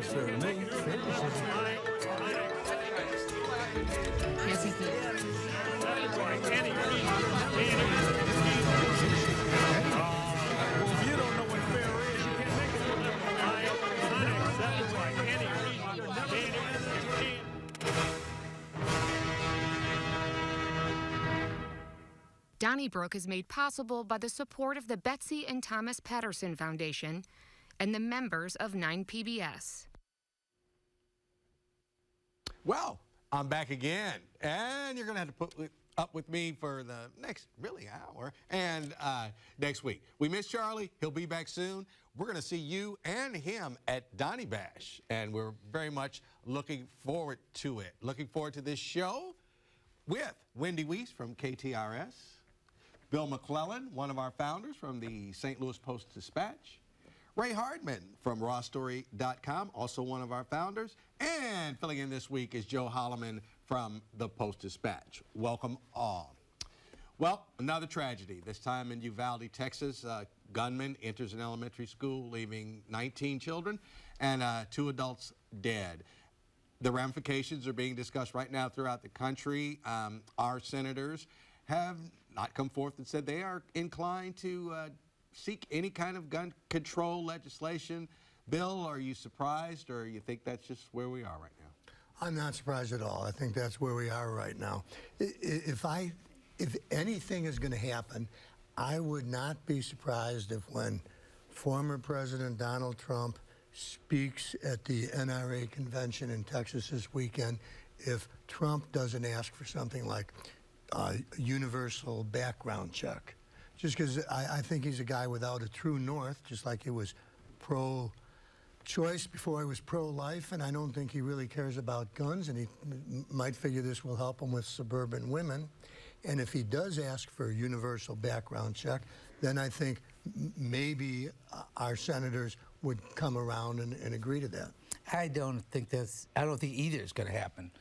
to serve me. Yes, he did. Well, if you don't know what fair is, you can't make it. Donnybrook is made possible by the support of the Betsy and Thomas Patterson Foundation and the members of 9PBS. Well, I'm back again, and you're going to have to put up with me for the next, really, hour, and next week. We miss Charlie. He'll be back soon. We're going to see you and him at Donny Bash, and we're very much looking forward to it. Looking forward to this show with Wendy Wiese from KTRS, Bill McClellan, one of our founders from the St. Louis Post-Dispatch, Ray Hartmann from rawstory.com, also one of our founders, and filling in this week is Joe Holleman from the Post-Dispatch. Welcome all. Well, another tragedy, this time in Uvalde, Texas. A gunman enters an elementary school, leaving 19 children and 2 adults dead. The ramifications are being discussed right now throughout the country. Our senators have not come forth and said they are inclined to seek any kind of gun control legislation. Bill, are you surprised, or you think that's just where we are right now? I'm not surprised at all. I think that's where we are right now. If anything is going to happen, I would not be surprised if when former President Donald Trump speaks at the NRA convention in Texas this weekend, if Trump doesn't ask for something like a universal background check. Just because I think he's a guy without a true north, just like he was pro-choice before he was pro-life, and I don't think he really cares about guns, and he might figure this will help him with suburban women. And if he does ask for a universal background check, then I think maybe our senators would come around and agree to that. I don't think either is going to happen.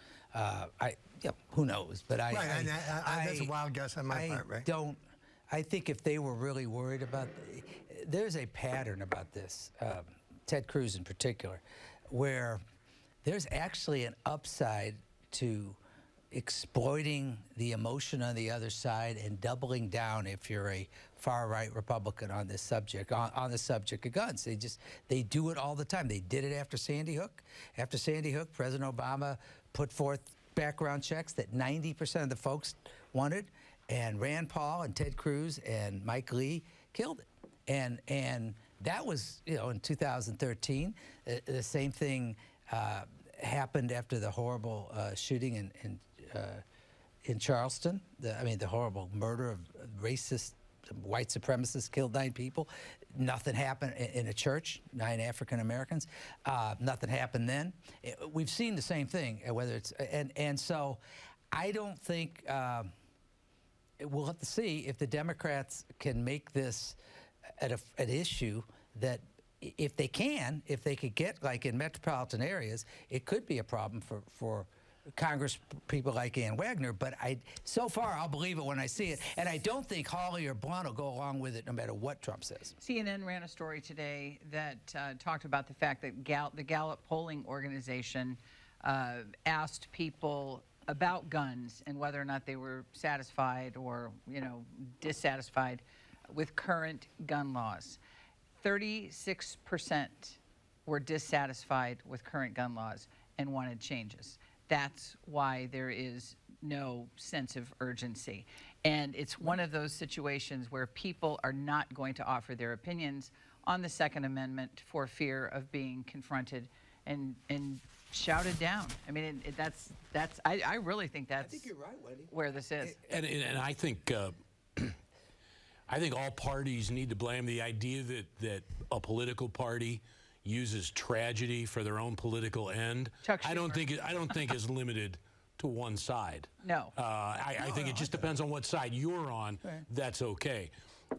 Who knows? But that's a wild guess on my part, right? I think if they were really worried about, there's a pattern about this, Ted Cruz in particular, where there's actually an upside to exploiting the emotion on the other side and doubling down if you're a far-right Republican on this subject, on the subject of guns. They do it all the time. They did it after Sandy Hook. After Sandy Hook, President Obama put forth background checks that 90% of the folks wanted, and Rand Paul and Ted Cruz and Mike Lee killed it. And that was, in 2013. The same thing happened after the horrible shooting in Charleston. The horrible murder of racist white supremacists killed 9 people. Nothing happened in a church, 9 African Americans. Nothing happened then. We've seen the same thing, whether it's and so I don't think we'll have to see if the Democrats can make this an issue that if they could get, like in metropolitan areas, it could be a problem for Congress people like Ann Wagner, but so far I'll believe it when I see it, and I don't think Hawley or Blunt will go along with it no matter what Trump says. CNN ran a story today that talked about the fact that the Gallup polling organization asked people about guns and whether or not they were satisfied or dissatisfied with current gun laws. 36% were dissatisfied with current gun laws and wanted changes. That's why there is no sense of urgency. And it's one of those situations where people are not going to offer their opinions on the Second Amendment for fear of being confronted and shouted down. I mean, I really think that's, I think you're right, Wendy, where this is. And I think I think all parties need to blame the idea that a political party uses tragedy for their own political end. I don't think it's limited to one side. No. I think it just depends on what side you're on. Right. That's okay.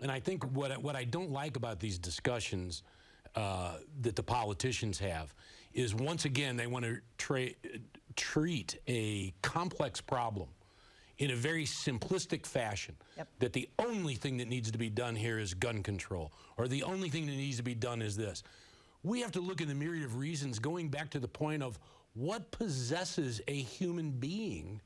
And I think what I don't like about these discussions that the politicians have is, once again, they want to treat a complex problem in a very simplistic fashion. Yep. That the only thing that needs to be done here is gun control, or the only thing that needs to be done is this. we have to look at the myriad of reasons, going back to the point of what possesses a human being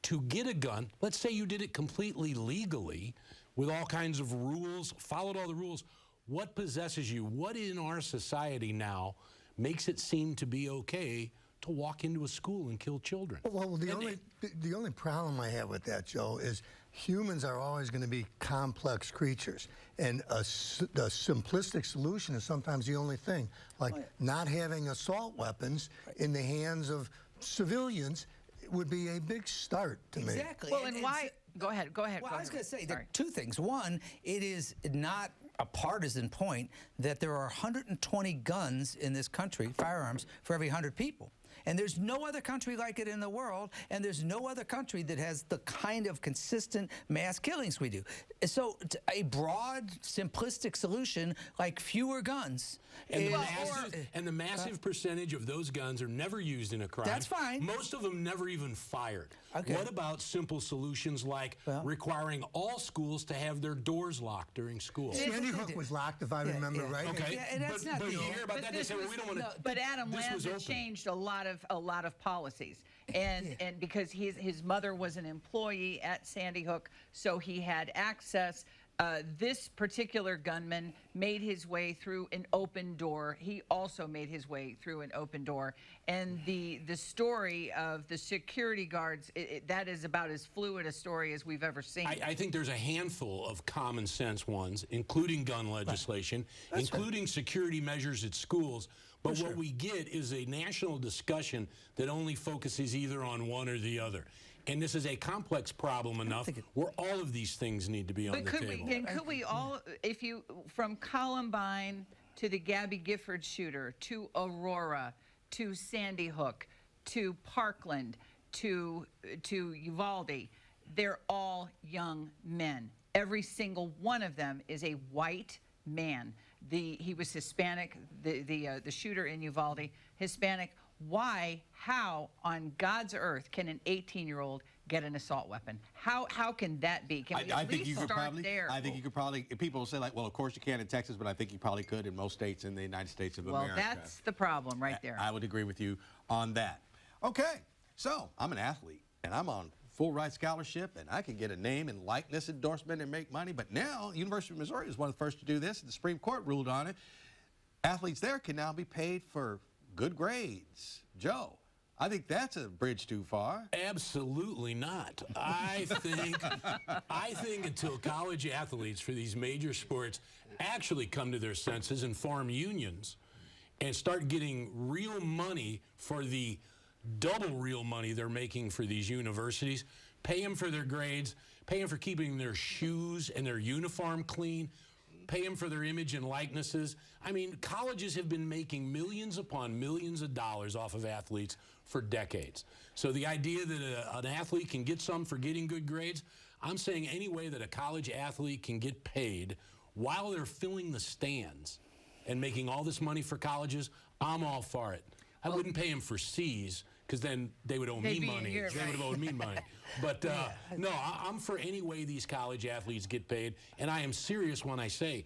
to get a gun. Let's say you did it completely legally with all kinds of rules, followed all the rules. What possesses you? What in our society now makes it seem to be okay to walk into a school and kill children? Well, the only problem I have with that, Joe, is humans are always going to be complex creatures. And the simplistic solution is sometimes the only thing. Like not having assault weapons in the hands of civilians would be a big start to me. Exactly. Well, and why? Go ahead. Well, I was going to say there are two things. One, it is not a partisan point that there are 120 guns in this country, firearms, for every 100 people. And there's no other country like it in the world, and there's no other country that has the kind of consistent mass killings we do. So a broad, simplistic solution like fewer guns. And the massive percentage of those guns are never used in a crime. That's fine. Most of them never even fired. Okay. What about simple solutions like requiring all schools to have their doors locked during school? Sandy Hook was locked, if I remember right. Okay, Yeah, and that's not but you the- hear about that, they say, well, we don't want to. But Adam Lanza changed a lot of policies, and because his mother was an employee at Sandy Hook, so he had access. This particular gunman made his way through an open door. He also made his way through an open door. And the story of the security guards, that is about as fluid a story as we've ever seen. I think there's a handful of common sense ones, including gun legislation, including security measures at schools. But what we get is a national discussion that only focuses either on one or the other. And this is a complex problem enough where all of these things need to be on the table. Could we all, from Columbine to the Gabby Gifford shooter, to Aurora, to Sandy Hook, to Parkland, to Uvalde, they're all young men. Every single one of them is a white man. He was Hispanic, the shooter in Uvalde, Hispanic. Why, how on God's earth can an 18-year-old get an assault weapon? How can that be? Can we at least start there? I think you could probably, people will say like, well, of course you can in Texas, but I think you probably could in most states in the United States of America. Well, that's the problem right there. I would agree with you on that. Okay, so I'm an athlete, and I'm on full ride scholarship, and I can get a name and likeness endorsement and make money, but now University of Missouri is one of the first to do this, and the Supreme Court ruled on it. Athletes there can now be paid for good grades. Joe, I think that's a bridge too far. Absolutely not. I think until college athletes for these major sports actually come to their senses and form unions and start getting real money for the double real money they're making for these universities, pay them for their grades, pay them for keeping their shoes and their uniform clean, pay them for their image and likenesses. I mean, colleges have been making millions upon millions of dollars off of athletes for decades. So the idea that an athlete can get some for getting good grades, I'm saying any way that a college athlete can get paid while they're filling the stands and making all this money for colleges, I'm all for it. I wouldn't pay them for C's, because then they would owe me money. They would have owed me money. But no, I'm for any way these college athletes get paid. And I am serious when I say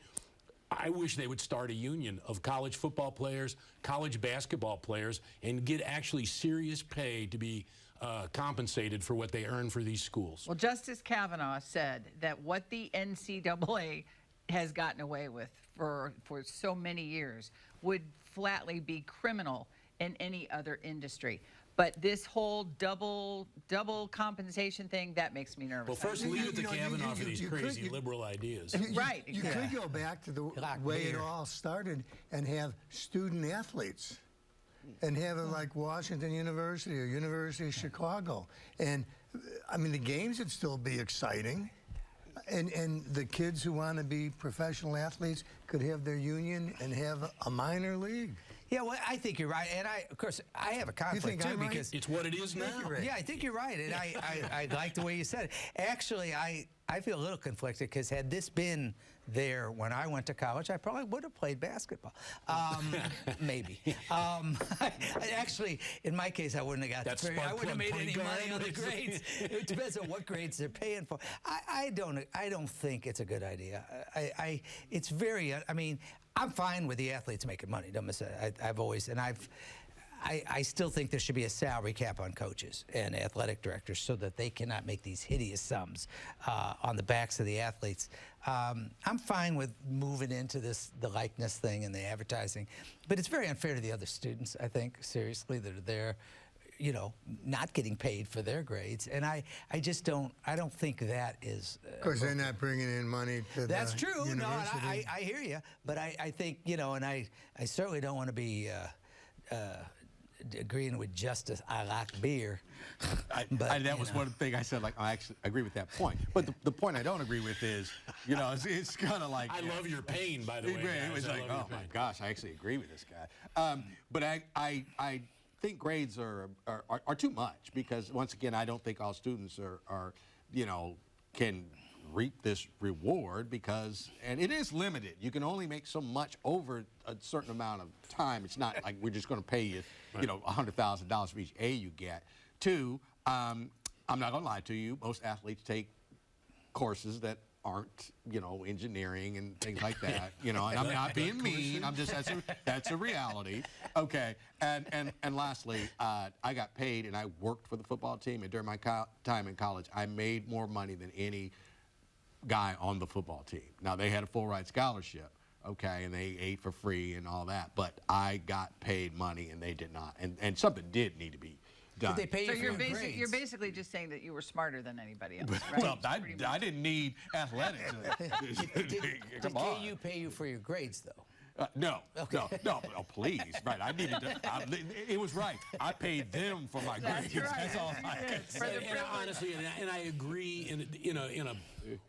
I wish they would start a union of college football players, college basketball players, and get actually serious pay to be compensated for what they earn for these schools. Well, Justice Kavanaugh said that what the NCAA has gotten away with for so many years would flatly be criminal in any other industry. But this whole double compensation thing, that makes me nervous. Well, first leave it to Kavanaugh for these crazy liberal ideas. Right. You could go back to the way it all started and have student athletes and have it like Washington University or University of Chicago. And, I mean, the games would still be exciting. And the kids who want to be professional athletes could have their union and have a minor league. Yeah, well, I think you're right, and of course, I have a conflict too because it's what it is now. Yeah, I think you're right, and I like the way you said it. Actually, I feel a little conflicted because had this been there when I went to college, I probably would have played basketball. Maybe. Actually, in my case, I wouldn't have got the I wouldn't have made any money on the grades. It depends on what grades they're paying for. I don't think it's a good idea. It's very. I mean, I'm fine with the athletes making money. I've always, and I still think there should be a salary cap on coaches and athletic directors so that they cannot make these hideous sums on the backs of the athletes. I'm fine with moving into the likeness thing and the advertising, but it's very unfair to the other students, I think, seriously, that are there, you know, not getting paid for their grades. And I just don't think that is... Of course, they're not bringing in money to That's the true. university. No, I hear you. But I think, you know, and I certainly don't want to be... agreeing with Justice, I like beer. That was one thing I said, like, I actually agree with that point. But the point I don't agree with is, you know, it's kind of like... I love your pain, by the way. It was like, oh, my gosh, I actually agree with this guy. But I think grades are too much because, once again, I don't think all students are you know, can reap this reward because, and it is limited. You can only make so much over a certain amount of time. It's not like we're just going to pay you, you know, $100,000 for each A you get. Two, I'm not going to lie to you, most athletes take courses that aren't, you know, engineering and things like that, you know, and I'm not being mean, I'm just, that's a reality. Okay, and lastly, I got paid and I worked for the football team, and during my time in college, I made more money than any guy on the football team. Now, they had a full ride scholarship, okay, and they ate for free and all that, but I got paid money and they did not, and something did need to be done. Did they pay you So for grades? you're basically just saying that you were smarter than anybody else, right? Well, I didn't need athletics. Did Come on. KU pay you for your grades, though? No, no, oh, please, right? I needed to. It was right. I paid them for my grades. That's right. That's all I could For say. the And honestly, and I agree, in a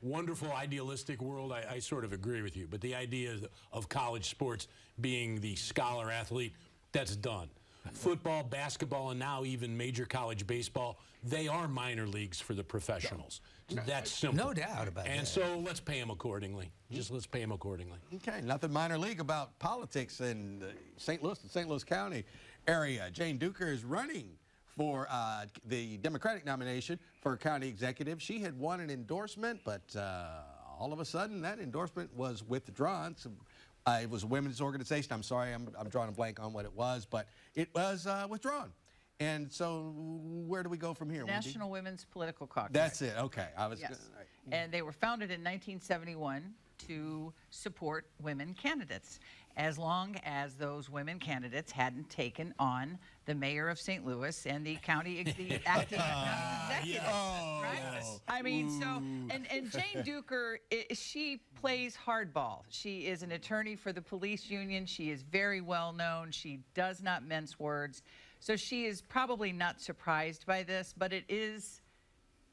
wonderful, idealistic world, I sort of agree with you. But the idea of college sports being the scholar athlete, that's done. Football, basketball, and now even major college baseball, they are minor leagues for the professionals. That's simple. No doubt about that. And so let's pay them accordingly. Just let's pay them accordingly. Okay, nothing minor league about politics in the St. Louis County area. Jane Duker is running for the Democratic nomination for county executive. She had won an endorsement, but all of a sudden that endorsement was withdrawn. So, it was a women's organization. I'm sorry, I'm drawing a blank on what it was, but it was withdrawn. And so where do we go from here, National Women's Political Caucus. That's it. Okay. Yes. And they were founded in 1971 to support women candidates, as long as those women candidates hadn't taken on the mayor of St. Louis and the acting county executive. Right? Yes. I mean, so, and Jane Duker, she plays hardball. She is an attorney for the police union. She is very well known. She does not mince words. So she is probably not surprised by this, but it is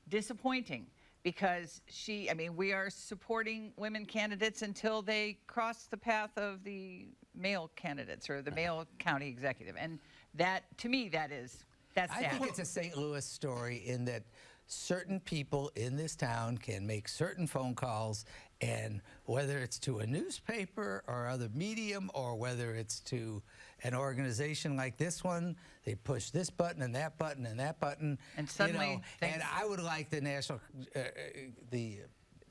disappointing because we are supporting women candidates until they cross the path of the male candidates or the male county executive. And that, to me, that's sad. I think it's a St. Louis story in that certain people in this town can make certain phone calls, and whether it's to a newspaper or other medium or whether it's to an organization like this one, they push this button and that button and that button. And suddenly, and I would like the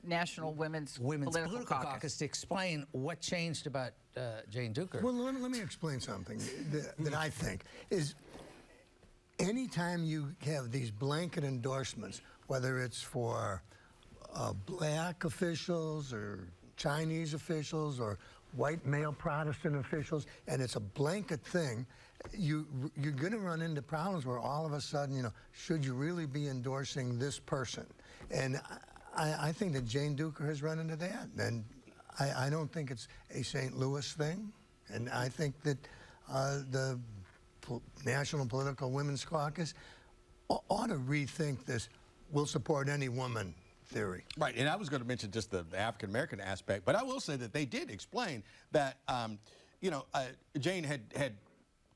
National Women's Political Caucus to explain what changed about Jane Duker. Well, let me explain something that I think is anytime you have these blanket endorsements, whether it's for black officials or Chinese officials or white male Protestant officials, and it's a blanket thing, you're going to run into problems where all of a sudden, you know, should you really be endorsing this person? And I think that Jane Duker has run into that, and I don't think it's a St. Louis thing, and I think that the National Political Women's Caucus ought to rethink this "we'll support any woman" theory. Right, and I was going to mention just the African-American aspect, but I will say that they did explain that, you know, Jane had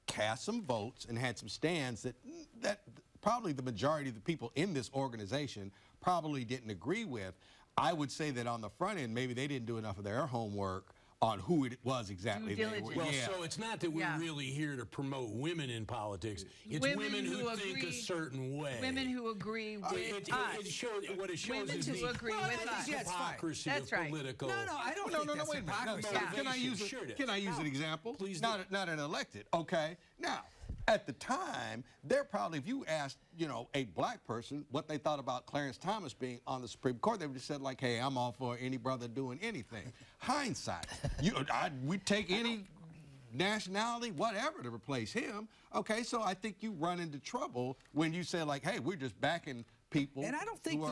cast some votes and had some stands that probably the majority of the people in this organization probably didn't agree with. I would say that on the front end, maybe they didn't do enough of their homework on who it was exactly. Due They were. diligence. Well, Yeah. so it's not that we're really here to promote women in politics. It's women who think a certain way. Women who agree with us. It shows, what it shows Women is who the agree with us. hypocrisy That's of right. political. No, I don't think that's hypocrisy. Can I use Sure it is. Can I use an example? Please not an elected. Okay. Now, at the time, they're probably, if you asked, a black person what they thought about Clarence Thomas being on the Supreme Court, they would have said like, "Hey, I'm all for any brother doing anything." Hindsight, we'd take any nationality, whatever, to replace him. Okay, so I think you run into trouble when you say like, "Hey, we're just backing people." And I don't think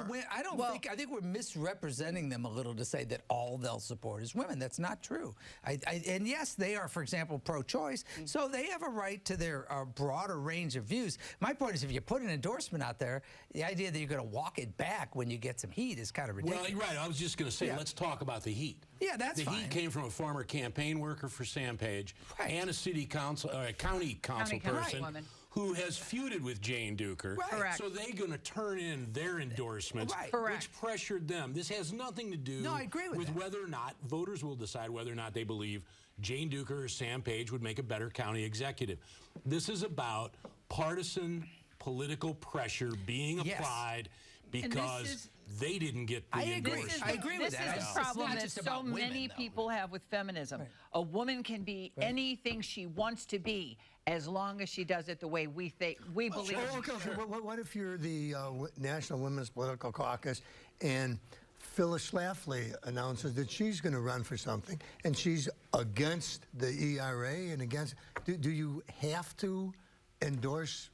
I think we're misrepresenting them a little to say that all they'll support is women. That's not true. And yes, they are, for example, pro-choice, so they have a right to their broader range of views. My point is, if you put an endorsement out there, the idea that you're going to walk it back when you get some heat is kind of ridiculous. Well, right. I was just going to say, let's talk about the heat. Yeah, that's fine. The heat came from a former campaign worker for Sam Page and a city council, or a county council person. Woman. Who has feuded with Jane Duker. Right. Correct. So they're going to turn in their endorsements, which pressured them. This has nothing to do I agree with that. whether or not voters will decide whether or not they believe Jane Duker or Sam Page would make a better county executive. This is about partisan political pressure being applied because they didn't get the endorsement. I agree with that. This is the problem that so many people have with feminism. Right. A woman can be anything she wants to be as long as she does it the way we believe. Okay. What if you're the National Women's Political Caucus and Phyllis Schlafly announces that she's going to run for something and she's against the ERA and against... Do you have to endorse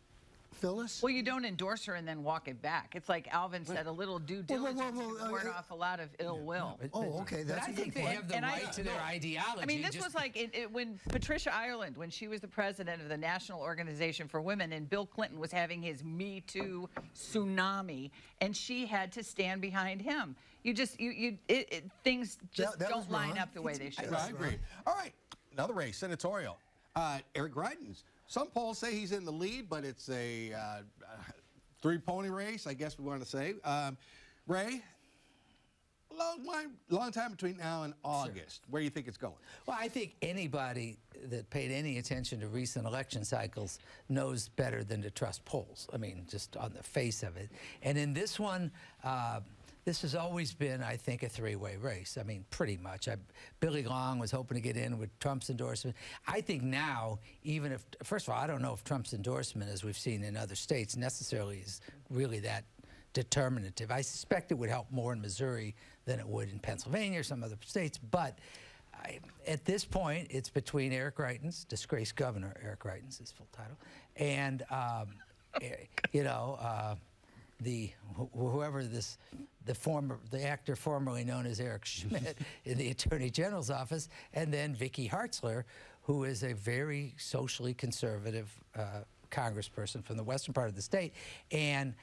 Phyllis? Well, you don't endorse her and then walk it back. It's like Alvin said, a little due diligence can ward off a lot of ill will. Oh, okay, that's a good point. I think they have the right to their ideology. I mean, this was like when Patricia Ireland, when she was the president of the National Organization for Women, and Bill Clinton was having his Me Too tsunami, and she had to stand behind him. Things just don't line up the way they should. I agree. All right, another race, senatorial. Eric Greitens. Some polls say he's in the lead, but it's a three-pony race, I guess we want to say. Ray, long time between now and August. Where do you think it's going? Well, I think anybody that paid any attention to recent election cycles knows better than to trust polls. I mean, just on the face of it. And in this one, this has always been, I think, a three-way race. I mean, pretty much. Billy Long was hoping to get in with Trump's endorsement. I think now, even if, first of all, I don't know if Trump's endorsement, as we've seen in other states, necessarily is really that determinative. I suspect it would help more in Missouri than it would in Pennsylvania or some other states. But at this point, it's between Eric Greitens, disgraced governor Eric Greitens, his full title, and, the actor formerly known as Eric Schmidt in the Attorney General's office, and then Vicky Hartzler, who is a very socially conservative congressperson from the western part of the state. And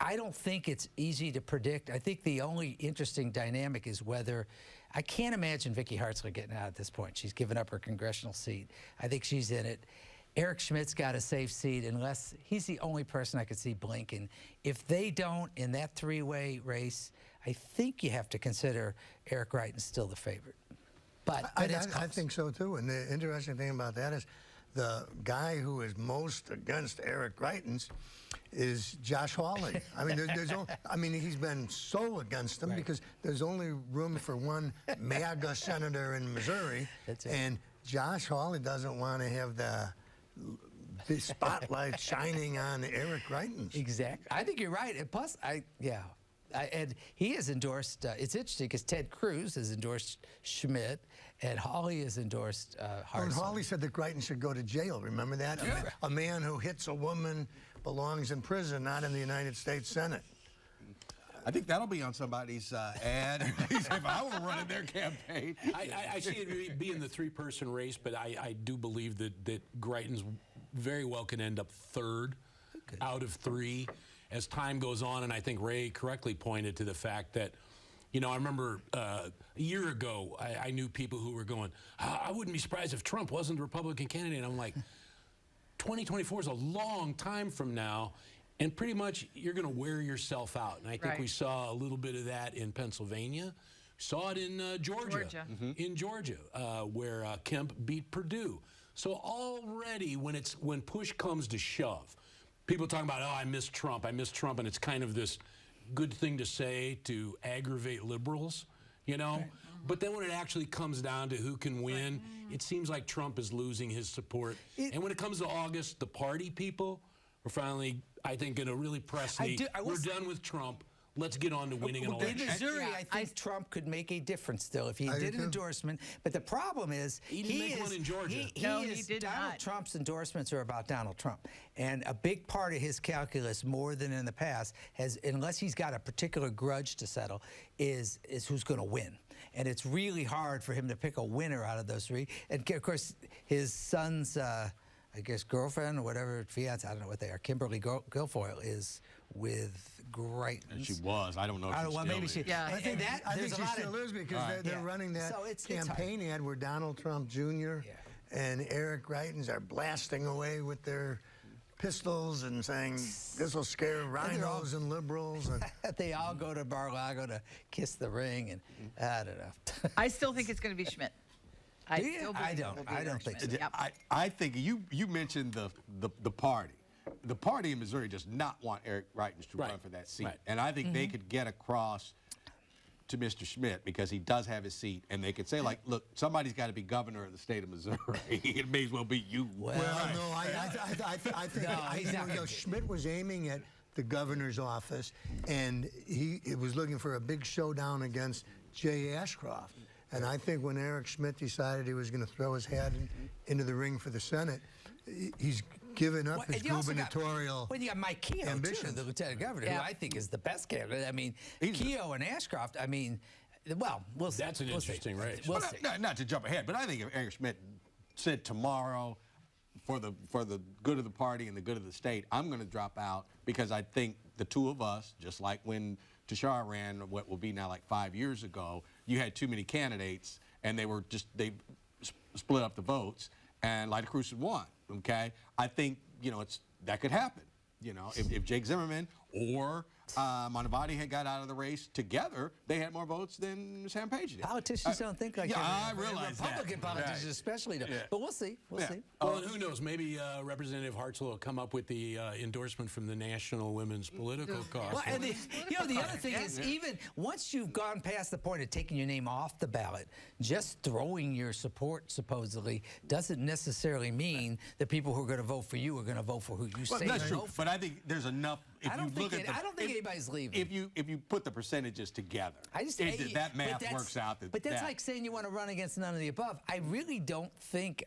I don't think it's easy to predict. I think the only interesting dynamic is whether, I can't imagine Vicky Hartzler getting out at this point. She's given up her congressional seat. I think she's in it. Eric Schmidt's got a safe seat unless he's the only person I could see blinking. If they don't, in that three-way race, I think you have to consider Eric Greitens still the favorite. But I think so, too. And the interesting thing about that is the guy who is most against Eric Greitens is Josh Hawley. I mean, he's been so against him because there's only room for one MAGA senator in Missouri. That's it. And Josh Hawley doesn't want to have the spotlight shining on Eric Greitens. Exactly. I think you're right. And plus, and he has endorsed, it's interesting because Ted Cruz has endorsed Schmidt and Hawley has endorsed Hartzler. And Hawley said that Greitens should go to jail. Remember that? Yeah. A man who hits a woman belongs in prison, not in the United States Senate. I think that'll be on somebody's ad. If I were running their campaign. I see it being the three-person race, but I do believe that Greitens very well can end up third out of three as time goes on. And I think Ray correctly pointed to the fact that, I remember a year ago, I knew people who were going, I wouldn't be surprised if Trump wasn't the Republican candidate. And I'm like, 2024 is a long time from now. And pretty much you're going to wear yourself out. And I think we saw a little bit of that in Pennsylvania. Saw it in Georgia. In Georgia, where Kemp beat Purdue. So already when push comes to shove, people talking about, oh, I miss Trump, and it's kind of this good thing to say to aggravate liberals, you know? Right. But then when it actually comes down to who can win, it seems like Trump is losing his support. And when it comes to August, the party people are finally, I think, going to really press we're done with Trump. Let's get on to winning an election. In Missouri, I think Trump could make a difference still if he did an endorsement. But the problem is he didn't make one in Georgia. Donald Trump's endorsements are about Donald Trump. And a big part of his calculus, more than in the past, unless he's got a particular grudge to settle, is who's going to win. And it's really hard for him to pick a winner out of those three. And, of course, his son's, I guess, girlfriend or whatever, fiance, I don't know what they are, Kimberly Guilfoyle, is with Greitens. She was. I don't know if she's well, still maybe she. Yeah, I think she still is because they're running that campaign ad where Donald Trump Jr. And Eric Greitens are blasting away with their pistols and saying this will scare rhinos and liberals. And they all go to Mar-a-Lago to kiss the ring, and I don't know. I still think it's going to be Schmidt. I don't think so. Yep. I think you mentioned the party. The party in Missouri does not want Eric Greitens to run for that seat. And I think they could get across to Mr. Schmidt because he does have his seat, and they could say, like, look, somebody's got to be governor of the state of Missouri. It may as well be you. Well, no, I think Schmidt was aiming at the governor's office, and he was looking for a big showdown against Jay Ashcroft. And I think when Eric Schmidt decided he was going to throw his hat into the ring for the Senate, he's given up his gubernatorial you got Mike Keogh, too, the lieutenant governor, who I think is the best candidate. I mean, Keogh and Ashcroft, I mean, well, we'll see. That's an interesting race. We'll see. Not to jump ahead, but I think if Eric Schmidt said tomorrow, for the good of the party and the good of the state, I'm going to drop out because I think the two of us, just like when Tashar ran what will be now like 5 years ago, you had too many candidates, and they split up the votes, and Lyda Cruz won. Okay, I think that could happen. If Jake Zimmerman or Manavati had got out of the race together, they had more votes than Sam Page did. Politicians don't think like that. I realize that. Republican politicians especially don't. But we'll see. We'll see. Well, and who knows? Maybe Representative Hartzell will come up with the endorsement from the National Women's Political Caucus. Well, and the other thing is, even once you've gone past the point of taking your name off the ballot, just throwing your support supposedly doesn't necessarily mean that people who are going to vote for you are going to vote for who you say. That's true. But I think there's enough. I don't think anybody's leaving. If you put the percenentages together, that math works out. But that's like saying you want to run against none of the above. I really don't think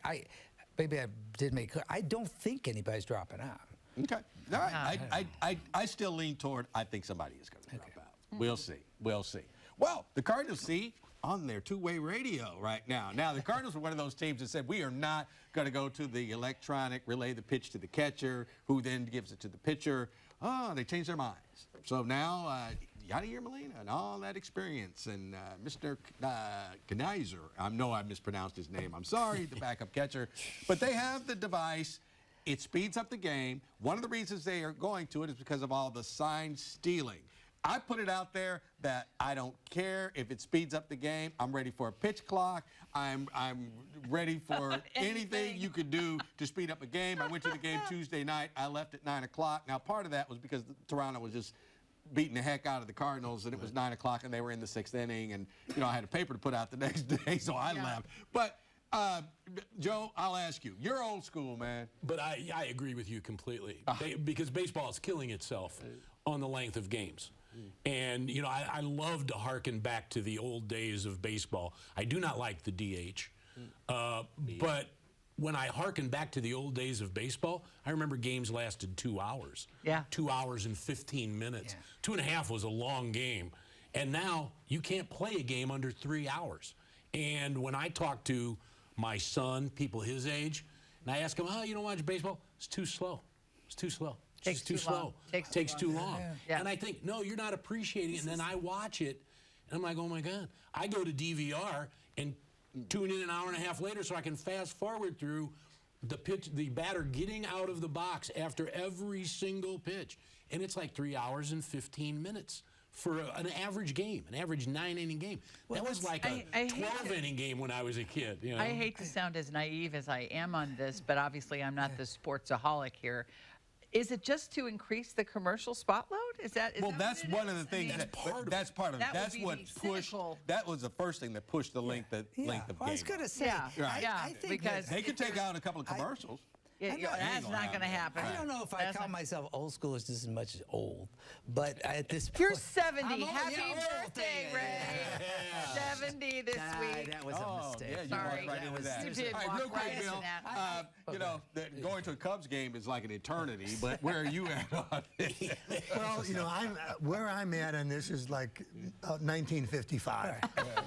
maybe I did make clear. I don't think anybody's dropping out. Okay. All right. I still lean toward I think somebody is going to drop out. We'll see. We'll see. Well, the Cardinals see on their two-way radio right now. Now, the Cardinals were one of those teams that said we are not going to go to the electronic relay the pitch to the catcher, who then gives it to the pitcher. Oh, they changed their minds. So now, Yadier Molina and all that experience, and Mr. Knizer, I know I mispronounced his name. I'm sorry, the backup catcher. But they have the device. It speeds up the game. One of the reasons they are going to it is because of all the sign stealing. I put it out there that I don't care if it speeds up the game. I'm ready for a pitch clock. I'm ready for anything you could do to speed up a game. I went to the game Tuesday night. I left at 9 o'clock. Now, part of that was because Toronto was just beating the heck out of the Cardinals, and it was 9 o'clock, and they were in the 6th inning, and I had a paper to put out the next day, so I left. But Joe, I'll ask you. You're old school, man. But I agree with you completely because baseball is killing itself on the length of games. And, I love to hearken back to the old days of baseball. I do not like the DH. But when I hearken back to the old days of baseball, I remember games lasted 2 hours. Yeah. 2 hours and 15 minutes. Yeah. 2.5 was a long game. And now you can't play a game under 3 hours. And when I talk to my son, people his age, and I ask them, you don't watch baseball? It's too slow. It's too slow. It's too slow. Takes too long. Yeah. And I think, no, you're not appreciating it. And then I watch it, and I'm like, oh, my God. I go to DVR and tune in an hour and a half later so I can fast forward through the batter getting out of the box after every single pitch. And it's like 3 hours and 15 minutes for an average game, an average 9-inning game. Well, that was like a 12-inning game when I was a kid. You know? I hate to sound as naive as I am on this, but obviously I'm not the sportsaholic here. Is it just to increase the commercial spot load? Is that well, that that's what it one is? of the things. I mean, That's part of it. that would That's be what the pushed. cynical- That was the first thing that pushed the length of Yeah. length of Well, I was game. going to say, Yeah, Right. I think because They could take out a couple of commercials. that's not going to happen. I don't know if I That's call not- myself old school as just as much as old, but at this point, You're 70. I'm old, Happy yeah, old, birthday, Ray. 70 this week. That was a mistake. Yeah, you Sorry. walked right into that. You did All right, walk real quick, right into Bill. that. You know, going to a Cubs game is like an eternity, but where are you at on it? Well, you know, where I'm at on this is like 1955.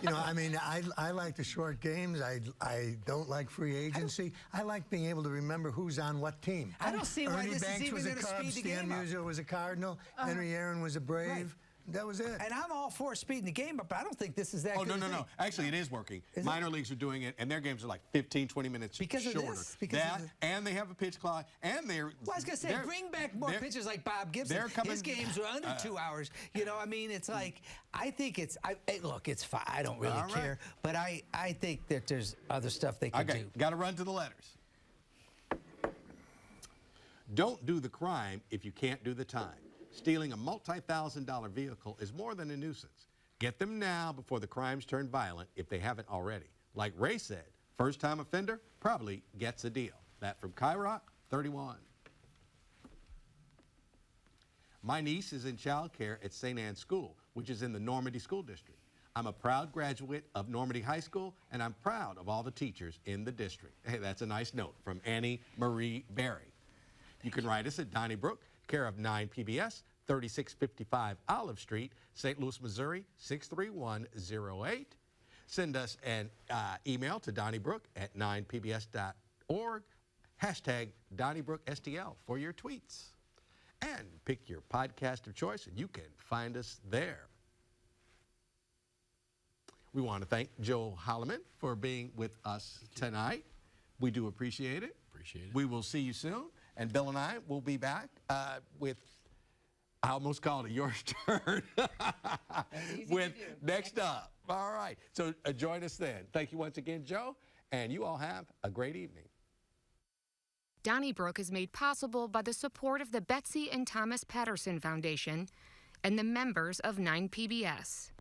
You know, I mean, I like the short games. I don't like free agency. I like being able to remember who's on what team. I don't see why Ernie this is Banks even was a gonna Cub, speed the Stan game up. Musial was a Cardinal, Henry Aaron was a Brave. That was it. And I'm all for speeding the game up, but I don't think this is that Oh, good. no. Actually, it is working. Is it? Minor leagues are doing it, and their games are like 15, 20 minutes Because of shorter. this? Because of that, and they have a pitch clock, and they're... Well, I was going to say, bring back more pitchers like Bob Gibson. they're coming- His games were under 2 hours. You know, I mean, it's like, I think it's, hey, look, it's fine. I don't really All right. care. But I think that there's other stuff they can Okay, do. got to run to the letters. Don't do the crime if you can't do the time. Stealing a multi-thousand-dollar vehicle is more than a nuisance. Get them now before the crimes turn violent if they haven't already. Like Ray said, first-time offender probably gets a deal. That from Kyrock 31. My niece is in childcare at St. Anne's School, which is in the Normandy School District. I'm a proud graduate of Normandy High School, and I'm proud of all the teachers in the district. Hey, that's a nice note from Annie Marie Berry. You can write us at Donnybrook, care of 9 PBS, 3655 Olive Street, St. Louis, Missouri, 63108. Send us an email to donnybrook@9pbs.org, hashtag DonnybrookSTL for your tweets. And pick your podcast of choice, and you can find us there. We want to thank Joe Holleman for being with us tonight. We do appreciate it. Appreciate it. We will see you soon. And Bill and I will be back with, I almost called it your turn, with Next Up. All right. So join us then. Thank you once again, Joe. And you all have a great evening. Donnybrook is made possible by the support of the Betsy and Thomas Patterson Foundation and the members of 9 PBS.